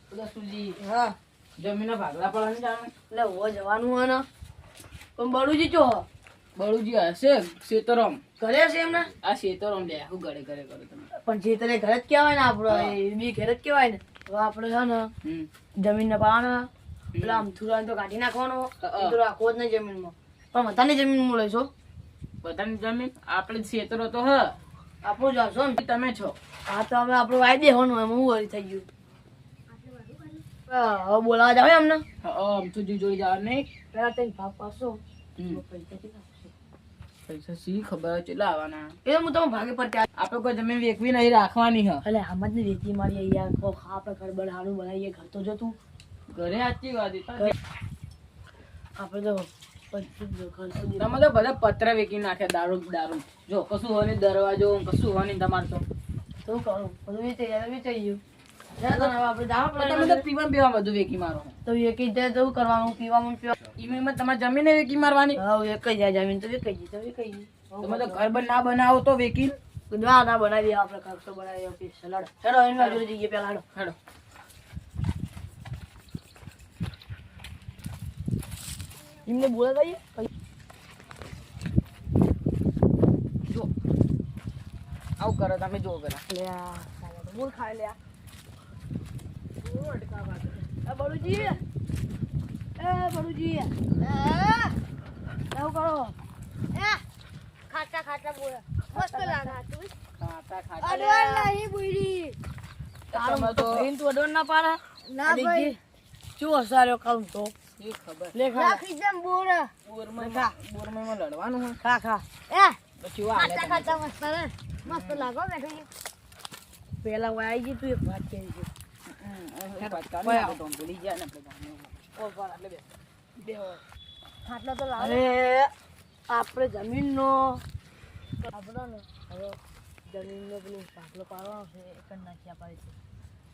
દસુજી હા જમીનના ભાગલા પડવાની જાણે એટલે હો જવાનું હોય ને પણ બળુજી ચો બળુજી હશે શેતરમ ઘરે છે એમને આ શેતરમ લે હું ઘરે ઘરે કરો તમે પણ જે તને ઘરે જ કહેવાય ને આપડે એ બી ઘરે જ કહેવાય ને હવે આપડે છે ને જમીન ને પાવાના પેલા અમથુરા તો કાઢી નાખવાનો તો રાખવો જ નહીં જમીનમાં પણ બધાની જમીનમાં લઈશો બધાની જમીન આપણે શેતરો તો હ આપણું જ આવશો ને તમે છો હા તો હવે આપણું વાઈ દેવાનું એમ હું વળી થઈ ગયું હવે બોલાવા જાવ એમને અમથુજી જોઈ જવા નહીં પેલા તને ભાગ પાડશો પૈસા સી ખબર કેટલા આવવાના એ હું તમે ભાગે પડતા આપણે કોઈ જમીન વેચવી નહીં રાખવાની હ એટલે આમ જ વેચી મારી યાર આપણે ઘર બનાવવાનું બનાવીએ ઘર તો જતું ઘરે સાચી વાત આપણે તો તમે તો બધા પત્ર વેચી નાખે દારૂ દારૂ જો કશું હોય નહીં દરવાજો કશું હોય નહીં તમારે તો શું કરું બધું વેચાઈ ગયું આપણે જાવ તમે તો પીવા પીવા બધું વેચી મારો તો વેચી જાય તો કરવાનું પીવાનું ઈમેલમાં તમારે જમીન વેચી મારવાની હા વેચાઈ જાય જમીન તો વેચાઈ ગઈ તમે તો ઘર ના બનાવો તો વેચી ના બનાવી આપણે ઘર તો બનાવી સલાડ હેડો એની બાજુ જઈએ પેલા હેડો હેડો એમને બોલા જઈએ જો આવું કરો તમે જો પેલા બોલ ખાઈ લ્યા બળુજી બળુજી એવું કરો ખાટા ખાટા બોલા મસ્ત લાગે ખાતા ખાતા અડવાન નહીં બુડી તમે તો તું અડવન ના પાડે ના ભાઈ શું હસાર્યો ખાવ તો એ ખબર લે ખા રાખી દમ બોરા બોરમાં લડવાનું હોય ખા ખા એ પછી આ ખાટા ખાટા મસ્ત રે મસ્ત લાગો બેઠો પેલા હું આવી ગઈ તું એક વાત કરી છે ભૂલી ગયા ને ખાટલો તો લાવો અરે આપણે જમીનનો આપણે ને હવે જમીનનો પેલું કાટલો પાડવાનો છે એક જ નાખ્યા પાડી છે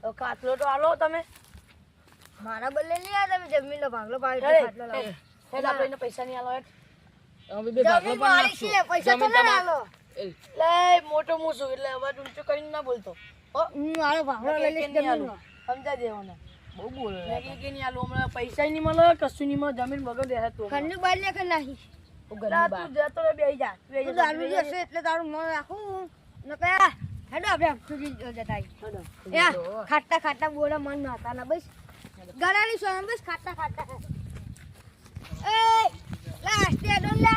તો કાટલો તો આલો તમે મારા બદલે નહીં આ તમે જમીનનો ભાગલો પાડી અરે, ખાટલો લાવો હેડ આપણે એને પૈસા નહીં આલો હેડ. અમે બે ભાગલો જમીન પણ મારી છે નાખશું. પૈસા તો જમીન ના તમારે- આલો એ, લે મોટો હું છું એટલે અવાજ ઊંચો કરીને ના બોલતો મારો ભાગલો લઈ લઈશ જમીનનો સમજા દેવાના બહુ બોલે કે નહીં આલો હમણાં પૈસા નહીં મળે કશું નહીં મળે જમીન વગર દે તો ઘરનું બહાર લે કે નહીં તું જતો રે બેહી જા તું દારૂ જશે એટલે તારું મન રાખું નકે હેડો આપણે સુધી જતા આવીએ. ખાટા ખાટા બોલા મન નાતા ના બસ ગળાની સોન બસ ખાટા ખાટા એ લાસ્ટ ડે ડોન લે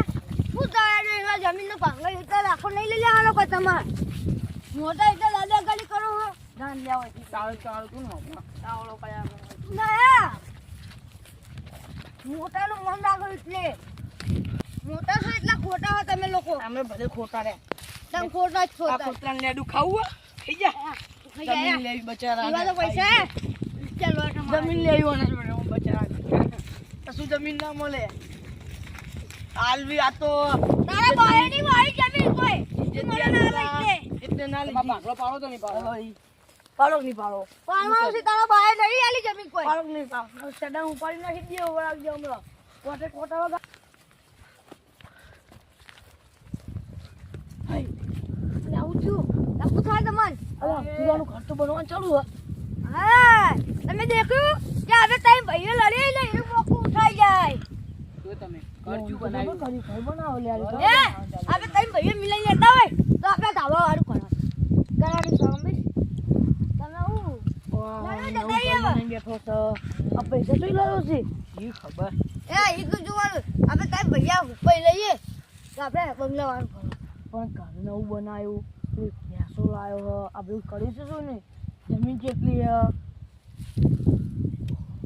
હું તારે એવા જમીનનો ભાંગલો એટલે રાખો નહીં લઈ લેવાનો કોઈ તમારે મોટા એટલે દાદા ગાડી કરો હો ધાન લેવા ચાલ ચાલ તું ને હમણાં. ચાવડો કયા ના મોટાનું મન રાખો એટલે મોટા છો એટલા ખોટા હો તમે લોકો અમે બધે ખોટા રે તમે ખોટા જ છો આ ખોટલા લેડું ખાવું થઈ જા જમીન લેવી બચારા એવા તો પૈસા હે ચાલો જમીન લેવી હોને બચારા કશું જમીન ના મળે આલવી આ તો તારા ભાઈની મારી જમીન કોઈ મને ના લઈ એટલે ના તમારે લીધી ભાગલો પાડો તો નહીં પાડો પાડો નહીં પાડો પાડવાનું છે તારા ભાઈ નહીં આલી જમીન કોઈ પાડો નહીં પાડો સડા ઉપાડી નાખી દે હવે આવજે હમણાં કોટે કોટા વગા આવું છું લખું થાય તમને અલા પીવાનું ઘર તો બનવાનું ચાલુ હે હા તમે દેખ્યું કે હવે તઈ ભાઈઓ લડી લે એ મોકું ઉઠાઈ જાય જો તમે કરજુ બનાવ્યું કરી ઘર બનાવો લે એ હવે તઈ ભાઈઓ મિલાઈ લેતા હોય તો આપણે ધાબા વાળું કરો ગળાની સાંભળી તમે હું બેઠો તો આ પૈસા જોઈ લાવ્યો છે ઈ ખબર એ ઈકું જોવાનું આપણે તઈ ભૈયા ઉપર લઈએ તો આપણે બંગલા વાળું કરો પણ ઘર નવું બનાવ્યું પેલું ભેંસો લાવ્યો આ બધું કર્યું છે શું ને જમીન કેટલી હે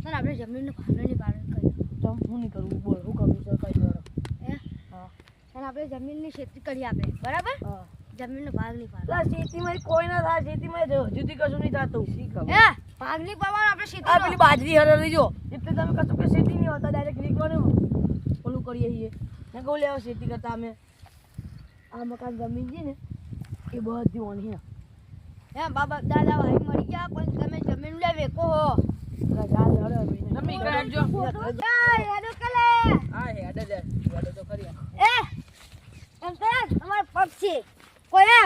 સર આપણે જમીનનો ભાગની પાડે કરી ચમ હું નહીં કરવું બોલ શું કરવું છે કઈ દોડો એ સર આપણે જમીનની ખેતી કરીએ આપણે બરાબર હા જમીનનો ભાગ નહીં પાડો લા ખેતીમાં કોઈ ના થાય ખેતીમાં હજુથી કશું નહીં થતું શી ખબર એ ભાગ નહીં પાડવાનો આપણે આ ખેતી પેલી બાજરી હરાવી જો એટલે તમે કશું કે ખેતી નહીં હોતા ડાયરેક્ટ વીકવાનું ઓલું કરીએ છીએ ને કહું લેવા ખેતી કરતા અમે આ મકાન જમીન છે ને એ બધી ઓની હે હે બાબા દાદા ભાઈ મરી ગયા પણ તમે જમીન લે વેકો હો તમે ઈ કાઢજો એ હેડો કલે હા હેડે દે હેડે તો ખરી એ એમ તો અમાર પગ છે કોઈ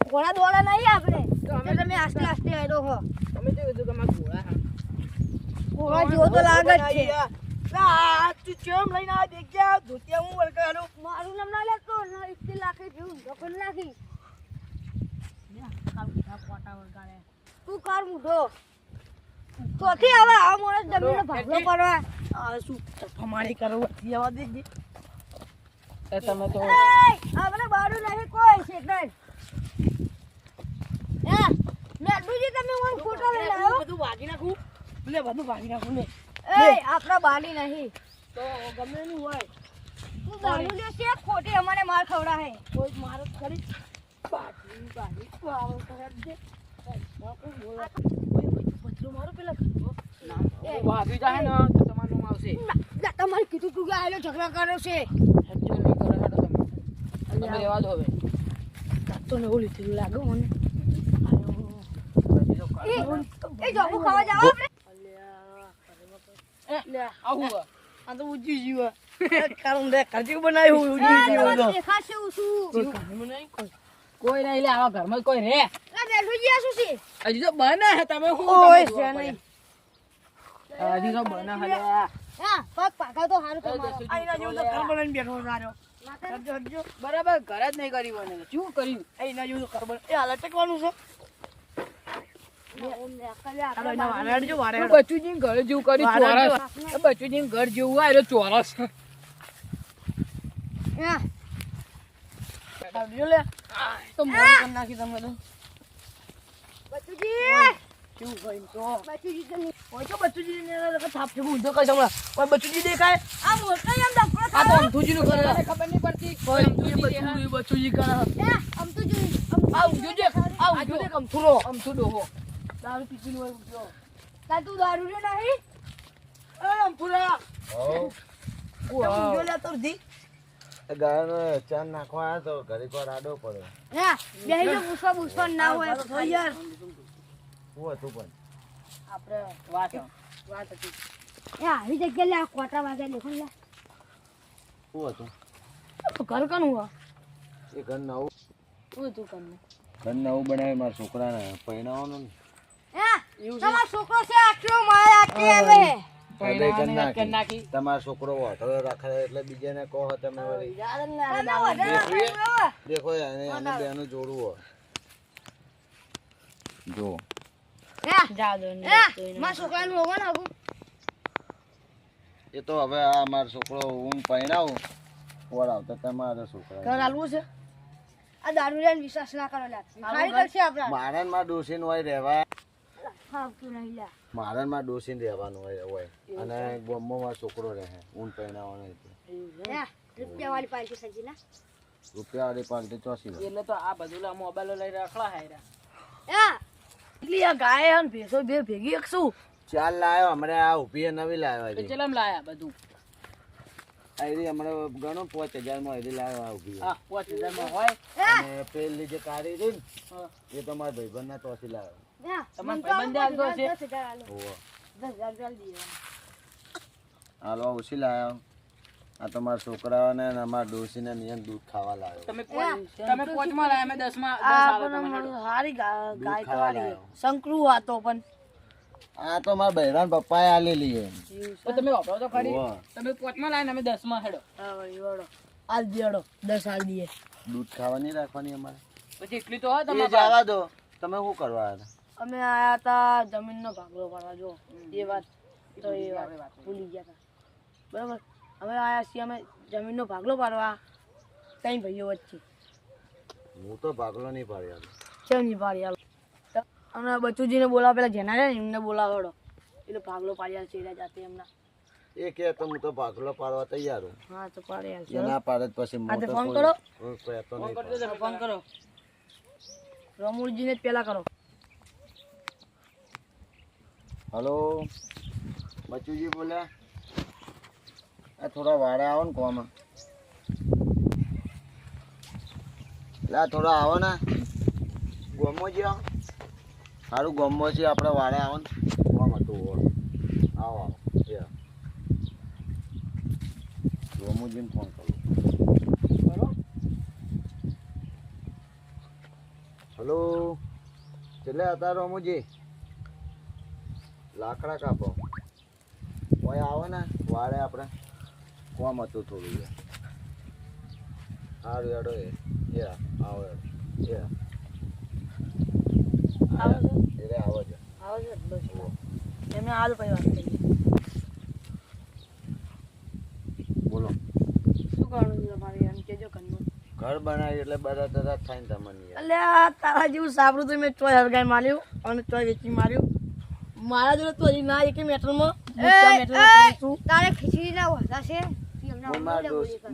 ઘોડા દોડા નહીં આપણે તો અમે તમે આસ્તે આસ્તે હેડો હો અમે તો કીધું કે અમારા ઘોડા હા. કોવા જેવો તો લાગે જ છે તું ચેમ લઈને આ દેખ્યા ધોતિયા હું વળગાડું મારું નામ ના લેતો ના 1 લાખ જેવું ડબલ નાખી તું કર મુઢો તોથી હવે આ મોણસ જમીનનો ભાગલો પડવા આ શું ફમાણી કરવા જવા દેજે એ તમે તો આપણે બારું નહીં કોઈ છે નહીં હે મેડુજી તમે મને ફોટો લઈ લાવો બધું ભાગી નાખું લે બધું ભાગી નાખું ને એ આપણા બાલી નહીં તો ગમે નહીં હોય તું દારૂ લેશે ખોટી અમારે માર ખવડાવે કોઈ મારો ખરી ભાગી ભાગી તું આવો કરજે પથરો મારો પેલા વાગી જાય ને તો તમારું નામ આવશે. તમારે કીધું તું કે આયલો ઝઘડા કર્યો છે હજુ નહીં કરો હેડો તમે. તમે રહેવા દો હવે. તો ને ઓલી થયું લાગે મને એ જોબુ ખાવા જાવ આપણે આવું હે. આ તો ઉજી જીવા કારણ દે કરજી બનાવ્યું ઉજી જીવા તો દેખાશે શું બનાવી કોઈ કોઈ નહીં લે આવા ઘરમાં કોઈ રે આ મેડુજી આ શું છે હજી તો બને હે તમે શું ઓય તમે છે જોવા નહીં પડ્યા? હજી તો બને હે લે. હા પગ પાકા તો હારું તમારો આઈના જેવું તો ઘર બનાવીને બેઠો સારો કરજો કરજો બરાબર ઘર જ નહીં કરી બને શું કર્યું આઈના જેવું તો ઘર બને એ હાલ અટકવાનું છે ચાલો એના વારે હટજો વારે હટજો બચુજી ઘર જેવું કર્યું વારે ચોરસ બચુજી ઘર જેવું આ રહ્યો ચોરસ હા આવજો લે તો મોર કરી નાખી તમે તો બચુજી કેવું ભાઈ તો બચુજી તો કોઈ તો બચ્ચુજી ને થાપ છે ઊંધો કઈ હમણાં કોઈ બચ્ચુજી દેખાય આ મોટો એમ ડફરો આ તો અંધુજી નું કરે ખબર નહીં પડતી કોઈ બચ્ચુજી કરે આમ તો જોઈ આ ઊંધો જે આ ઊંધો જે કમ થોડો આમ શું ડોહો દારૂ પીપીને હોય ઊંધો તા તું દારૂ રે નહીં એ અંફુરા ઊંધો લે તો દી ગાયનો ચાંદ નાખવા આવ્યો તો ઘડીક વાર આડો પડ્યો. હા બેહી જો પૂછવા ના હોય તો યાર શું હતું પણ આપણે વાત વાત હતી એ આવી જગ્યા લે આ કોટા વાગે લેખો લે શું હતું? ઘર કનું હોય એ ઘર નવું શું હતું કનું ઘર નવું બનાવી મારા છોકરાને પરણાવવાનું ને. એ તમારો છોકરો છે આટલો મારે આટલી આવે હૃદય કરી કરી નાખી. નાખી તમારો છોકરો વાટડો રાખે એટલે બીજાને કહો તમે વળી. યાર ને તમે વધારે દેખો એને આને બેનું જોડવું હોય. જો જા દો ને મારા છોકરાનું હોવો ને આગું એ તો હવે આ મારો છોકરો હું પરણાવું વળાવતા તમારા છોકરા ઘર આલવું છે આ દારૂ લઈને વિશ્વાસ ના કરો લે ખાલી કરશે આપણા મારા માં ડોસીને હોય રહેવા ફાવતું નહીં લે મારા ડોસીને રહેવાનું હોય અને ગામમાં મારો છોકરો રહે ઊન પહેરાવાનો એટલે રૂપિયા વાળી પાછી સજી ના રૂપિયા વાળી પાર્ટી ચોસી હોય. એટલે તો આ બધું લા મોબાઈલો લઈને રખડા હાયરા એટલી આ ગાય હન ભેંસો બે ભેગી એકશું ચાલ લાયો હમણાં આ ઉભી નવી લાવ્યો તો છે ચલમ લાયા બધું આયરી હમણાં ગણો 5000 માં આયરી લાવ્યો આ ઉભી હા 5000 માં હોય અને પેલી જે કારી રહી હા. ને એ તો મારા ભાઈબંધના તોસી લાવ્યો. તમારા ભાઈબંધે આલતો હશે? 10,000 આલો હોવે. 10,000 જલ્દી હાલવા ઓછી લાવ્યો આ તો મારા છોકરાઓને અને અમારા ડોસીને નિયમ દૂધ ખાવા લાવ્યો. તમે પોચમાં લાયા મેં 10 માં 10 આ આલો પણ તમને. હારી ગાય ખાવા કવાડી લાવ્યો. શંકરુ હતો પણ આ તો મારા બહેરાન પપ્પાએ આલેલી એમ. તો તમે વાપરો તો ખરી હોવે. તમે પોચમાં લાયા ને અમે 10 માં હેડો આલ દિયડો 10 આલ દીએ દૂધ ખાવા નહીં રાખવાની અમારે પછી એટલી તો હોય એ તમારે જવા દો તમે શું કરવા આવ્યા હતા? અમે આયા તા જમીનનો ભાગલો પાડવા જો એ વાત તો એ વાત ભૂલી ગયા હતા બરાબર અમે આયા છીએ અમે જમીનનો ભાગલો પાડવા ત્રણ ભાઈઓ વચ્ચે હું તો ભાગલો નહીં પાડ્યો. કેમ નહીં પાડી હાલ અને બચુજીને બોલાવા પેલા જેના છે ને એમને બોલાવડો એટલે ભાગલો પાડ્યા છે એના જાતે એમના એ કે તો હું તો ભાગલો પાડવા તૈયાર હું. હા તો પાડે હાલ એ ના પાડે તો પછી આજે હું તો ફોન કોઈ- કરો. કોઈ કહેતો નહીં કરજો પાડે. જરા ફોન કરો રમુરજીને જ પેલા કરો હલો બચુજી બોલ્યા આ થોડા વાડા આવો ને કોમાં એટલે આ થોડા આવો ને ગોમો જ આવો સારું ગોમો છે આપણે વાડે આવો ને કોમ હતું આવો આવો ગોમુજીને ફોન કરો. હલો એટલે હતા રોમુજી લાકડા કાપો કોઈ આવો ને વાળે આપણે કોમ હતું થોડું સારું હેડો એ આવો એ આવો છો? આવો છે આવો છો? બસ એમને હાલ પછી વાત કરીએ. બોલો શું કરવાનું છે તમારે એમ કેજો ઘરનું? ઘર બનાવી એટલે બધા તરત થાય ને તમને યાર. અલ્યા તારા જેવું સાંભળું તો મેં ચોય હરગાઈ માર્યું અને ચોય વેચી માર્યું. મારા જોડે તો હજી ના એક મેટરમાં તારે ખીચડી ના વધા છે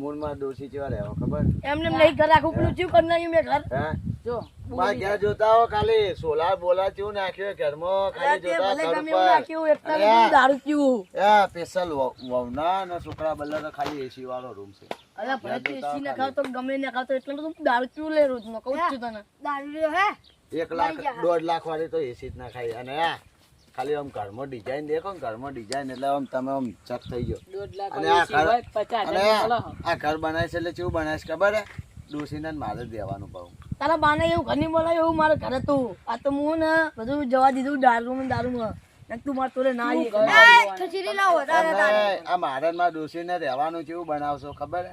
મૂળમાં ડોસી જેવા રહેવા ખબર એમને નહીં ઘર રાખવું પેલું ચીવ કરી નાખ્યું મેં ઘર. હે જો મારા ઘેર જોતા હો ખાલી સોલાર બોલાર ચેવું નાખ્યું ઘરમાં ખાલી તે જોતા ભલે ઘર ગમે એવું ઉપર નાખ્યું એટલા બધું દારૂ પીવું. સ્પેશિયલ વવના અને છોકરા બલ્લા તો ખાલી એસી વાળો રૂમ છે અલ્યા ભલે તું એસી ના ખાવ તો ગમે ના ખાવ તો એટલું બધું દારૂ પીવું લે રોજ નો કહું જ છું તને. દારૂ હે 1 લાખ 1.5 લાખ વાળી તો એસી જ ના ખાઈ અને ખાલી આમ ઘરમાં ડિઝાઇન દેખો ને ઘરમાં ડિઝાઇન એટલે આમ તમે આમ ચક થઈ ગયો 1.5 લાખ અને વાળી આ ઘર સિવાય 50,000 અને બોલો. આ ઘર બનાવે છે એટલે કેવું બનાવે છે ખબર હે ડોસીને મારે જ દેવાનું પાઉં તારા બાને એવું ઘર નહીં બોલાય એવું મારે ઘરે તું આ તો હું ને બધું જવા દીધું દારૂમાં તું મારે તોરે ના આવી. ખીચડી ના વધારે આ મારે ને મારા ડોસીને રહેવાનું કેવું બનાવશો ખબર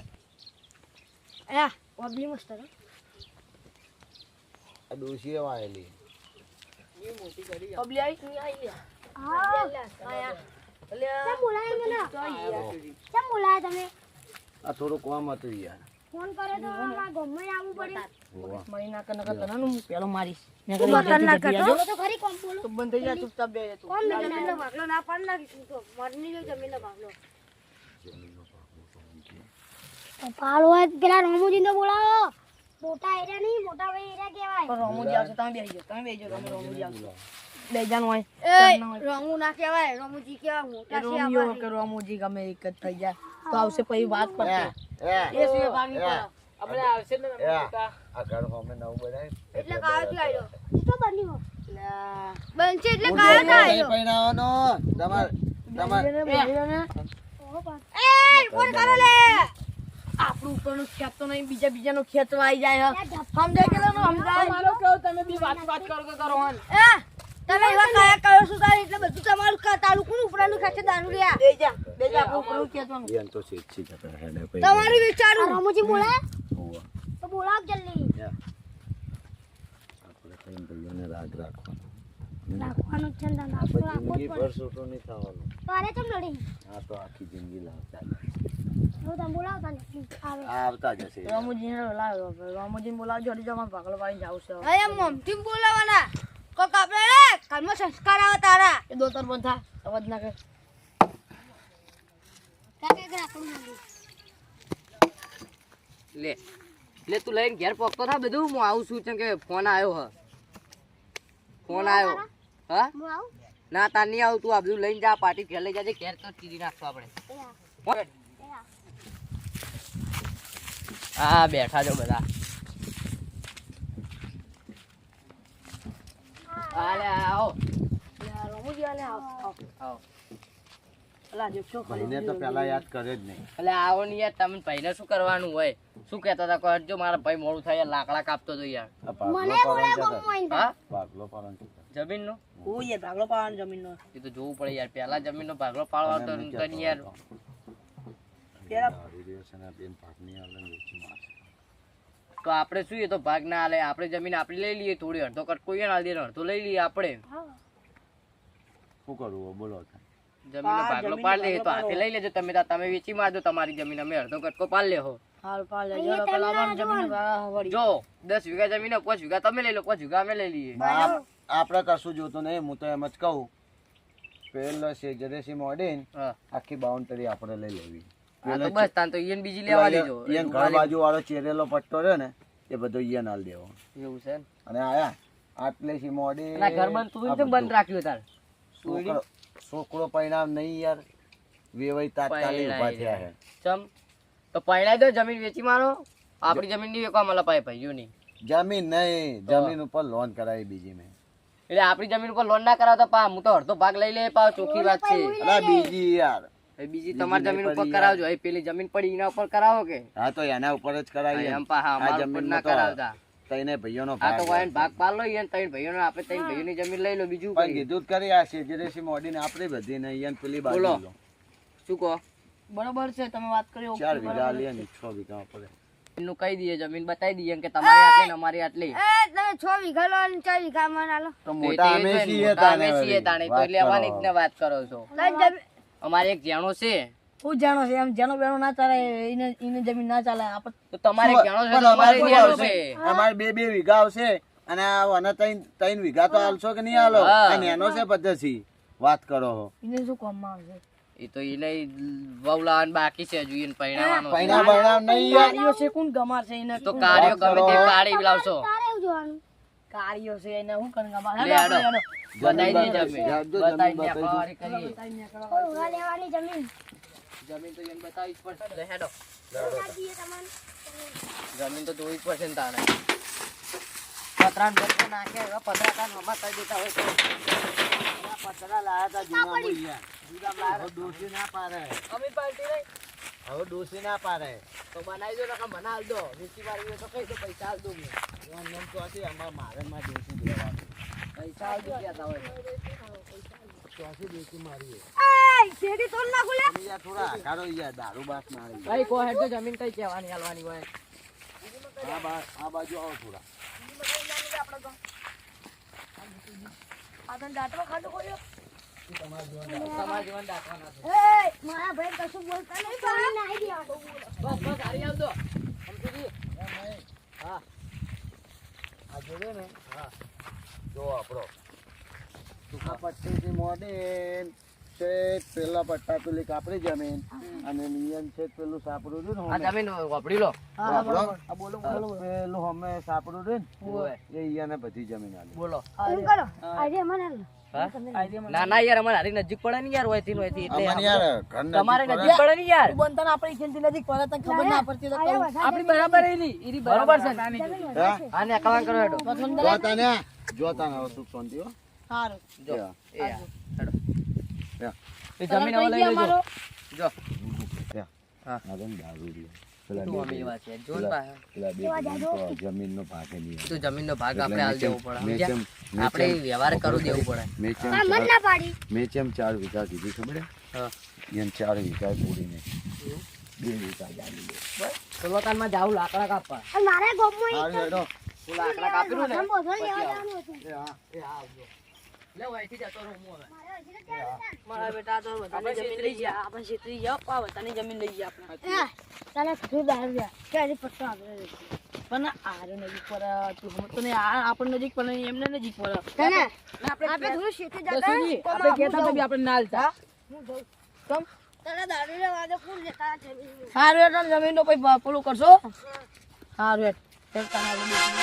હે એ ઓબલી મસ્ત હે આ ડોસીએ વાયેલી પબ્લિક આવી નહીં આવી લે. હા અલ્યા બોલાય મને કેમ બોલાય તમે આ થોડું કામ હતું યાર ફોન કરે તો મારા ગમે આવવું પડે મહિના કને તને હું પેલો મારીશ. મેં તું કીધું બકર ના જતી કરતો રહેજો. તો ખરી કોમ બોલો તું બંધ થઈ જા ચૂપચાપ બેહી જા તું. કોમ જમીનનો ભાગલો ના પાડ નાખીશું તો મરની જો જમીનનો ભાગલો પાડ હોય પેલા રોમુજીને બોલાવો મોટા એરિયા નહીં મોટા ભાઈ એરિયા કહેવાય પણ રોમુજી આવશે તમે બેહી જાઓ તમે બેહી જાઓ તમે રોમુજી આવશે બે જણ હોય એ રોમુ ના કહેવાય રોમુજી કહેવાય એ મોટા છે રોમિયો આપણા કે રોમુજી ગમે એક જ થઈ જાય તો આવશે પછી વાત પડશે. એ એ સિવાય ભાગ નહીં પડે. આપણે આવશે ને એ આ ઘર હોમે નવું બનાય એટલે કાયોથી આવ્યો તો બન્યો અલ્યા. બનશે એટલે કાયોથી આવ્યો પહેરાવાનો તમાર એ કોણ કરે લે આપણું ઉપરનું ખેંચતો નહીં બીજાનો ખેંચવા આવી જાય સમજાય કે સમજાય. મારો કેવો તમે બી વાત કરો કે કરો હન. એ તમે એવા કાયા કરો છો તારે એટલે બધું તમારું તાલુકું ઉપરાનું ખાતે દારૂ રહ્યા બે જા આપણું ઉપરનું ખેંચવાનું. એમ તો શીખી જતા હેડે પૈ તમારું વિચારું રમુજી બોલા હોવા તો બોલાવ જલ્દી આપણે કઈ ભાઈઓને રાગ રાખવાનો રાખવાનું છે ને આપણે જિંદગી ભર છૂટું નહીં થવાનું તારે કેમ લડી આ તો આખી જિંદગી લાવતા હું તમે બોલાવતા ને આવે આવતા જશે રોમુજીને બોલાવજો હજી જમા ભાગલો પાડીને જાવ છે. અરે મમથી બોલાવાના કોક આપણે રે ઘરમાં સંસ્કાર આવે તારા એ દોતર બંધ થા અવાજ ના કર. કાકે રાખડું માંગી લે તું લઈને ઘેર પોકતો થા બધું હું આવું છું કેમ કે ફોન આવ્યો હ ફોન આવ્યો હા હું આવું ના તાર નહીં આવું તું આ બધું લઈને જા પાર્ટી ઘેર લઈ જાજે ઘેર તો ચીરી નાખતો આપણે હા બેઠા છો બધા આલે આવો રોમુજી આલે આવો. આવો અલા દેખો ભાઈને તો પહેલા યાદ કરે જ નહીં એટલે આવો ને યાર તમે ભાઈને શું કરવાનું હોય શું કહેતા હતા કરજો મારા ભાઈ મોડું થાય યાર લાકડા કાપતો તો યાર આ પાગલો મને બોલાવ પાડન ગમો ઈન હા પાગલો પાડન જમીનનો ઓ યાર ભાગલો પાવાનો જમીનનો. એ તો જોવું પડે યાર પહેલા જમીનનો ભાગલો પાડવા તો તને યાર પેલા બેન પાકની આલે વેચી મારશે તો આપણે શું એ તો ભાગ ના આલે આપણે જમીન આપણી લઈ લઈએ થોડી અડધો કટકો યાર આલી દે અડધો લઈ લઈએ આપણે શું કરવું બોલો જમીનનો ભાગલો પાડ લે તો હાથે લઈ લેજો તમે વેચી મારજો તમારી જમીન અમે અડધો કટકો પાડ લેહો હાલ પાલ લેજો પેલા આવાનું જમીન વળી. જો 10 વીઘા જમીન 5 વીઘા તમે લઈ લો 5 વીઘા અમે લઈ લઈએ આપણે કશું જોતું નહીં હું તો એમ જ કહું પેલો સેજરેસી મોડીન હા આખી બાઉન્ડરી આપણે લઈ લેવી હા તો બસ તાન તો ઈયન બીજી લેવા દેજો ઈયન ઘર બાજુ વાળો ચેરેલો પટ્ટો રહ્યો ને એ બધો ઈયન આલ દેવો એવું છે ને અને આયા આટલે સી મોડી અને ઘર બંધ તું કેમ બંધ રાખ્યું તાર છોકરો પરિણામ નહીં યાર વેવાઈ તાત્કાલિક ઉભા થયા છે ચમ તો પૈણાઈ દો જમીન વેચી મારો આપણી જમીન ની વેચવા મળે ભાઈઓ ની જમીન નહીં જમીન ઉપર લોન કરાવી બીજી મેં એટલે આપણી જમીન ઉપર લોન ના કરાવતા પા હું તો અડધો ભાગ લઈ લે પા ચોખ્ખી વાત છે અલા બીજી યાર એ બીજી તમારી જમીન ઉપર કરાવજો એ પેલી જમીન પડી એના ઉપર કરાવો કે હા તો એના ઉપર જ કરાવીએ એમ પા હા આ મારા ઉપર જમીન ના કરાવતા તઈને ભાઈઓનો આ તો ભાગ વાયન ભાગ પાડ લો ઈયન ત્રણ ભાઈઓને આપણે ત્રણ ભાઈઓની જમીન લઈ લો બીજું પણ કઈ. કીધું જ કરી આ શેજરેસી મોડીને આપણે બધી ને અહીંયા પેલી બાજુ બોલો. લો. શું કહો બરોબર છે તમે વાત કરી 4 વીઘા લે ને 6 વીઘા પડે એનું કહી દઈએ જમીન બતાવી દઈએ કે તમારી આટલી ને અમારી આટલી એ તમે 6 વીઘા લો અને 4 વીઘા મને આલો. તો તો મોટા એ અમે તો છીએ મોટા અમે તાને છીએ તાણે તો વાત લેવાની જ કરો. ને વાત કરો છો. લઈને જમી- અમારે એક જેણો છે હું જાણો છે એમ જેનો બેનો ના ચાલે એને જમીન ના ચાલે આપણે તો તમારે શું? જેણો છે પણ તો અમારે અમારે જેણો શું છે. અમારે 2 વીઘા આવશે અને આને 3 વીઘા તો આલશો કે નહીં આલો હા. અને એનો છે પદ્ધતિ વાત કરો હો. એને શું કામમાં આવશે એ તો એને વવલાવાનું બાકી છે હજુ એને પરણાવવાનો છે. પૈણા બૈણા નહીં યાર. કાર્યો છે કોણ ગમાર છે એને તો કાર્યો વાત ગમે તે કરો. કાઢી લાવશો. તારે એવું જોવાનું. કાર્યો છે એને શું કરે ગમાર લે હાડો. બતાવી દી જમીન જમીન. જાજો બતાવી જમીન દે, બતાવી ફવારી કરીએ. વીઘા લેવાની જમીન. જમીન તો એને બતાવી જ પડશે. લે હેડો. નાખીએ તમને. જમીન તો જોવી જ પડશે ને તારે. પતરા ને પતરા નાખે હવે પતરા કાન હમા કરી દેતા હોય તો પતરા લાયા તા જૂનામાં અહીંયા. હવે ડોસી ના પાડે અમે પાર્ટી નહીં હવે ડોસી ના પાડે તો બનાવી દો ને કાં બનાવી દો વેચી મારી હોય તો કહી દો પૈસા આલ દો મેં. એમ એમ તો હતી અમારે મારે માં ડોસી દેવાનું પૈસા આલ દો કહેતા હોય ચોથી ડોસી મારી એ શેરી તોડ નાખું લે. અને યાર થોડા આકારો યાર દારૂ બાસ મારી ભાઈ કો હેડ તો જમીન કઈ કહેવાની હાલવાની હોય આ બાજુ આવો થોડા આ તને દાંતમાં ખાધું કોયો તમારા જીવન દાખવાના છે. એ મારા ભાઈ કશું બોલતા નહીં પાણી નાહી દેવાનો. બસ બસ હારી આલ દો સમજુજી. હા આ જોડે ને હા જો આપણો આ પટ્ટીથી મોડેન છે પેલા પટ્ટા પેલી કાપડી જમીન અને નિયમ છે પેલું સાપડું રહ્યું આ ને જમીન વાપરી લો. હા બરોબર આ બોલો પેલું અમે સાપડું રહ્યું ઓય. ને એ ઈયાને બધી જમીન આલી બોલો એમ કરો આજે મને આલો. હા? ના ના યાર અમારે હારી નજીક પડે ને યાર હોયથી એટલે અમને યાર ઘર નજીક તમારે પડે. નજીક પડે ને યાર. બનતા આપણી ખેતી નજીક પડે તને ખબર ના પડતી તો આજે કહું. વધારે આપણી બરાબર એની બરાબર છે જમીન હા? વધારે છે. આને અકળાંગ કરો હેડો. જોતા ને જોતા ને હવે સુખ શાંતિ હો સારું જો યા. એ આ, હેડો. યા. એ જમીન હવે લઈ લેજો જો યા. હા. આ તો દારૂ રહ્યો. પેલા તું બે અમે એવા છે જોન પેલા- પાસે. પેલા બે ભાઈઓ તો જમીનનો ભાગ એ નહીં તો જમીનનો ભાગ એટલે આપણે આલ દેવો પડે મેં સમજ્યા? કેમ- મેં આપણે કેમ- વ્યવહાર કરી દેવું પડે. મેં કેમ તાર મન ચાર- ના પાડી. મેં કેમ 4 વીઘા કીધી ખબર હે? હા. એને 4 વીઘા પૂરીને 2 વીઘા જાળી લે. સલવાતાનમાં જાવું લાકડા કાપવા. અને મારે ગોમમાં ઈ હારું હેડો. હું લાકડા કાપેલું ને આમ બોધો લેવા પછી જવાનું હતું. એ હા. એ હા આવજો. લે વહીથી જતો રહું હું હવે. મારે હજી તો ત્યાં છે. મારા બેટા તો આપણે બધાની જમીન લઈ છેતરી ગયા આપણે છેતરી ગયા પા બધાની જમીન લઈ ગયા આપણે હા, ચાલે કશું દારૂ લ્યા. ક્યારે પટ્ટો આગળ રહેશે. પણ આરે નજીક પર તું સમજતો નહીં આ આપણને નજીક પર એમને નજીક પર તને આપણે આપણે થોડું શેતી જતા દસુજી, કોમાં આપણે હું કહેતા તો જાઉં. બી આપણે ના હાલતા. હું જાઉં. કેમ તને દારૂ લેવા દે કોણ લેતા જમીન. સારું એટલે જમીન નો પછી પેલું કરશો સારું એટલે